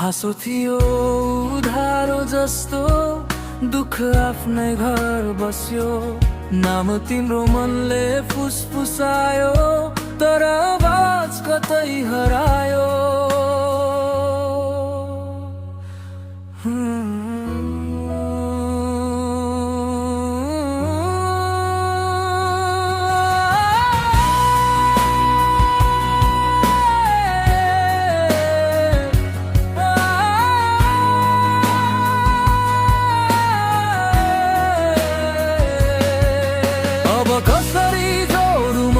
हाँसो थियो उधारो जस्तो, दुःख आफ्नै घर बस्यो। नाम तिम्रो मनले फुसफुसायो, तर आवाज कतै हरायो। कसरी जोडु म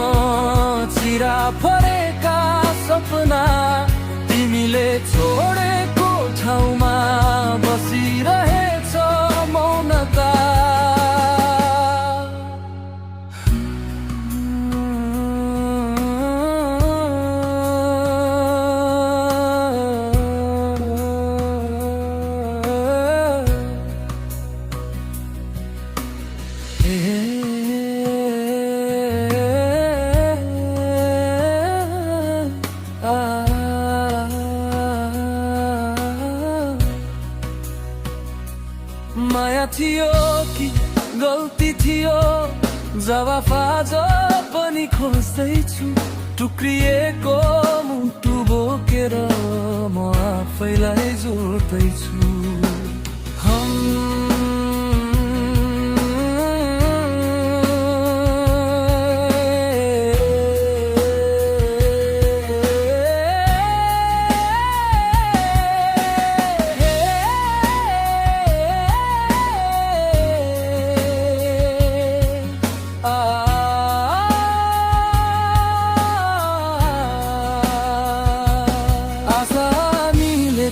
चिरा परेका सपना, तिमीले छोडेको ठाउँमा बसिरहेछ मौनता। माया थियो कि गल्ती थियो, जवाफ आज पनि खोज्दैछु। टुक्रिएको मुटु बोकेर म आफैलाई जोड्दैछु।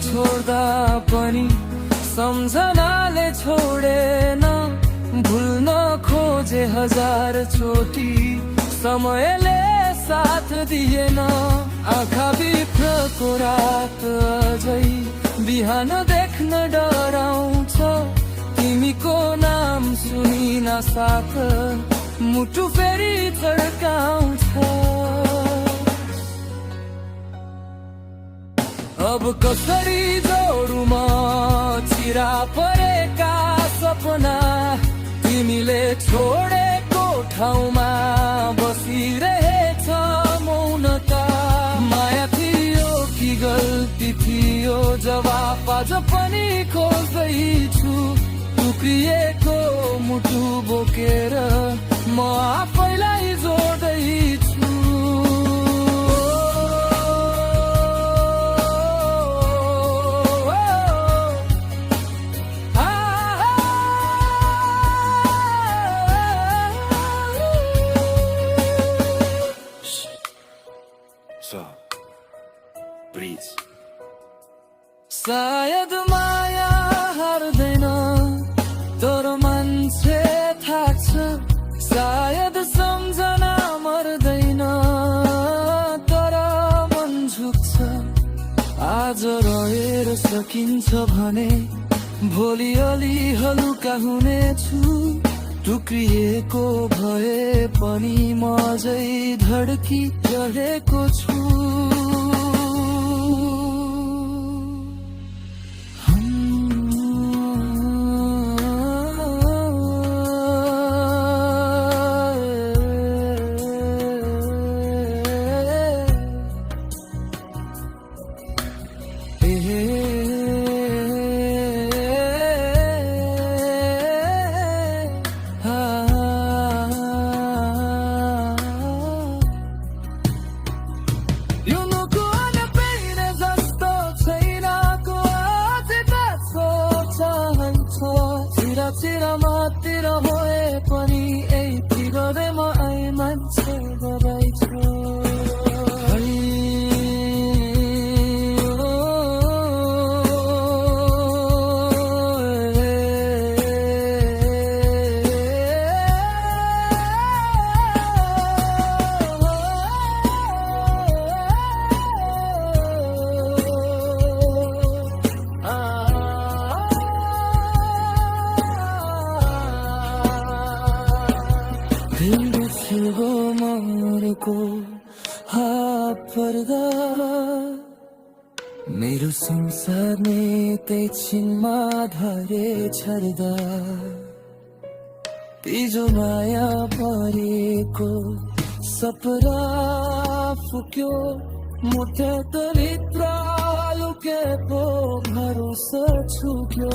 छोड्दा पनि सम्झनाले छोडेन, भुल्न खोजे हजार चोटी, समयले साथ दिएन। आँखा बिप्रको रात अझै बिहान देख्न डराउँछ, तिमीको नाम सुनिन साथ मुटु फेरि धड्काउँछ। अब कसरी जोडु म चिरा परेका सपना, तिमीले छोडेको ठाउँमा बसिरहेछ मौनता। माया थियो कि गल्ती थियो, जवाफ आज पनि खोज्दैछु। टुक्रिएको मुटु बोकेर म आफैलाई जोड्दैछु। सायद माया हार्दैन, तर मान्छे थाक्छ। सायद सम्झना मर्दैन, तर मन झुक्छ। आज रहेर सकिन्छ भने भोलि अलि हलुका हुनेछु। टुक्रिएको भए पनि म अझै धड्किरहेको छु। चिरामातिर भए पनि यति गरे म आई मान्छे गराइछु। तिम्रो मरेको हात पर्दा मेरो संसारले त्यही छिनमा धरे छर्दा तिजो माया परेको सपना फुक्यो मुठे तलित्र लुकेको भरोसा छुक्यो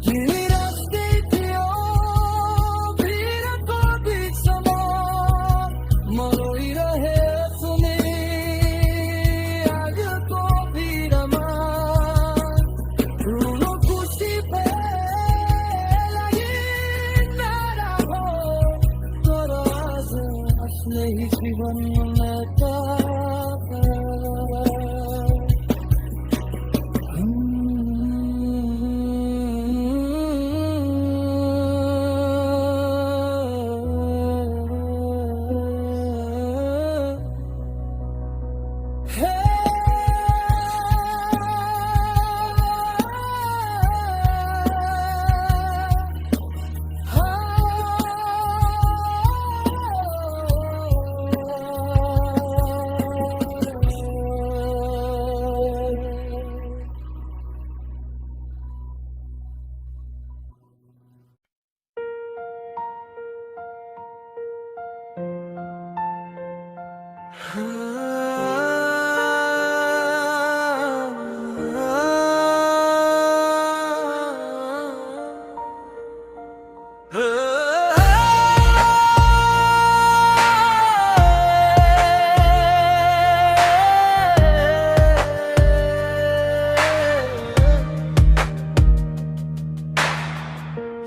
हिँड्दै थियो भिरको बिचमा म रोइरहेछु नि आगको भिडमा रुनु खुसी आफ्नै जीवनमा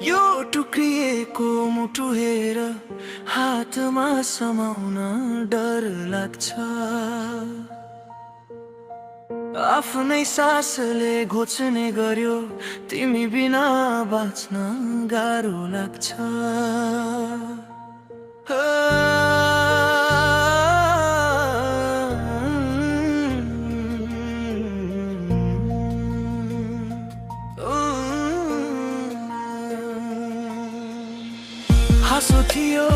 यो टुक्रिएको मुटु हेर हातमा समाउन डर लाग्छ आफ्नै सासले घोच्ने गर्यो तिमी बिना बाँच्न गाह्रो लाग्छ हाँसो थियो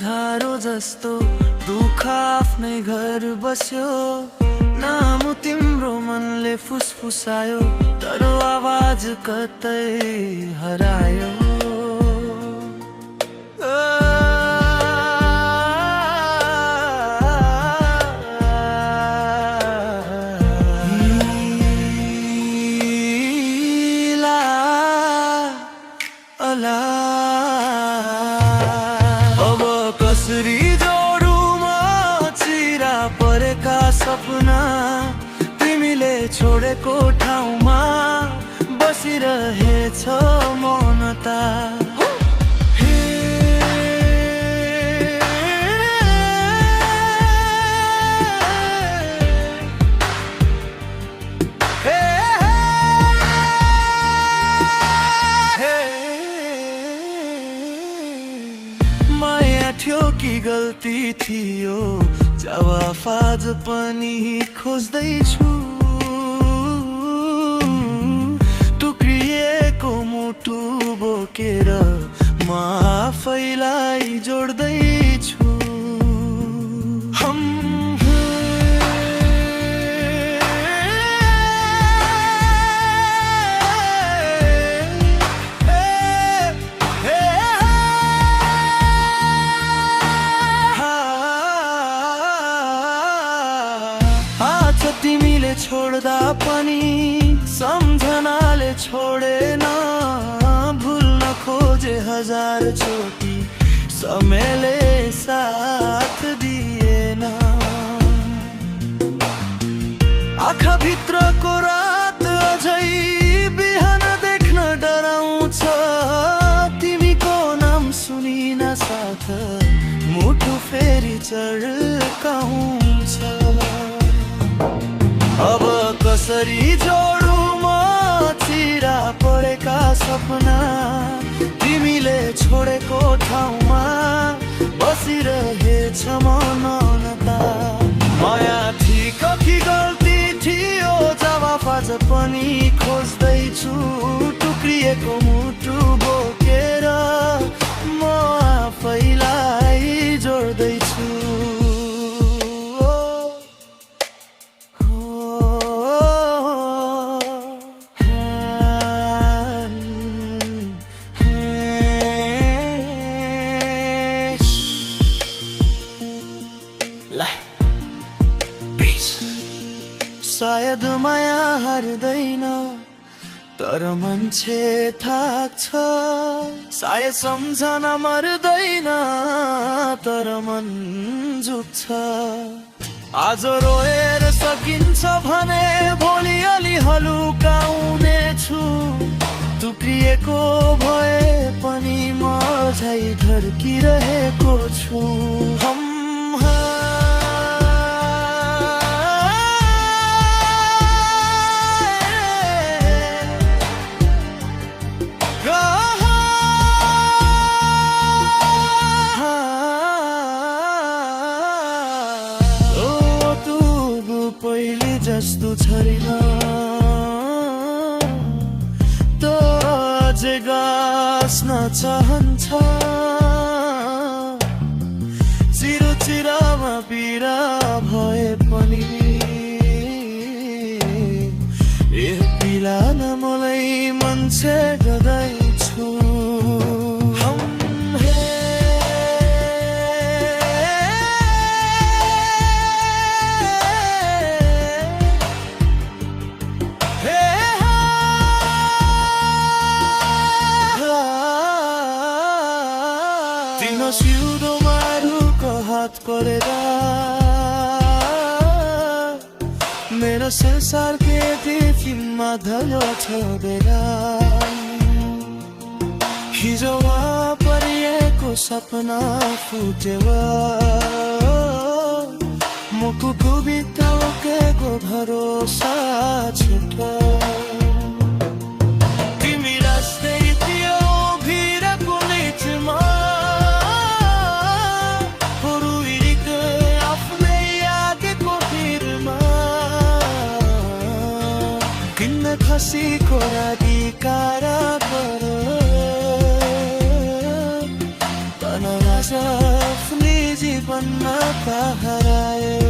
धारो जस्तो दुःख आफ्नै घर बस्यो नाम तिम्रो मनले फुसफुसायो तर आवाज कतै हरायो अब कसरी जोडुमा चिरा परेका सपना तिमीले छोडेको ठाउँमा बसिरहेछ मौनता माया थियो कि गल्ती थियो जवाफ आज पनि खोज्दैछु टुक्रिएको मुटु बोकेर म आफैलाई जोड्दैछु तिमीले छोड्दा पनि सम्झनाले छोडेन भुल्न खोजे हजार चोटी समयले साथ दिएन आँखा भित्रको रात अझै बिहान देख्न डराउँछ तिमीको नाम सुनिन साथ मुटु फेरि चढ्काउँछ अब कसरी जोडु म चिरा परेका सपना तिमीले छोडेको ठाउँमा बसिरहेछ मौनता माया थियो कि गल्ती थियो जवाफ आज पनि खोज्दैछु टुक्रिएको मुटु बोकेर म आफैलाई जोड्दैछु सायद माया हार्दैन तर मान्छे थाक्छ सायद सम्झना मर्दैन तर मन झुक्छ आज रोएर सकिन्छ भने भोलि अलि हलुकाउने छु टुक्रिएको भए पनि म झै धर्किरहेको छु पहिले जस्तो छैन त अझै गाँस्न चाहन्छ चिरो चिरामा पीडा भए पनि ए पिलान मलाई मान्छे गर्दैछु सिउँदो मारुको हात परेर मेरो संसार के तिमीमा धलो छोडेर हिजो परिएको सपना फुटेर मुखको बिताएको भरोसा छुट्यो तिमी रास्दै थियो भिरको निचमा खसीको राधी कारागार तन आफ्नै जीवनमा हराए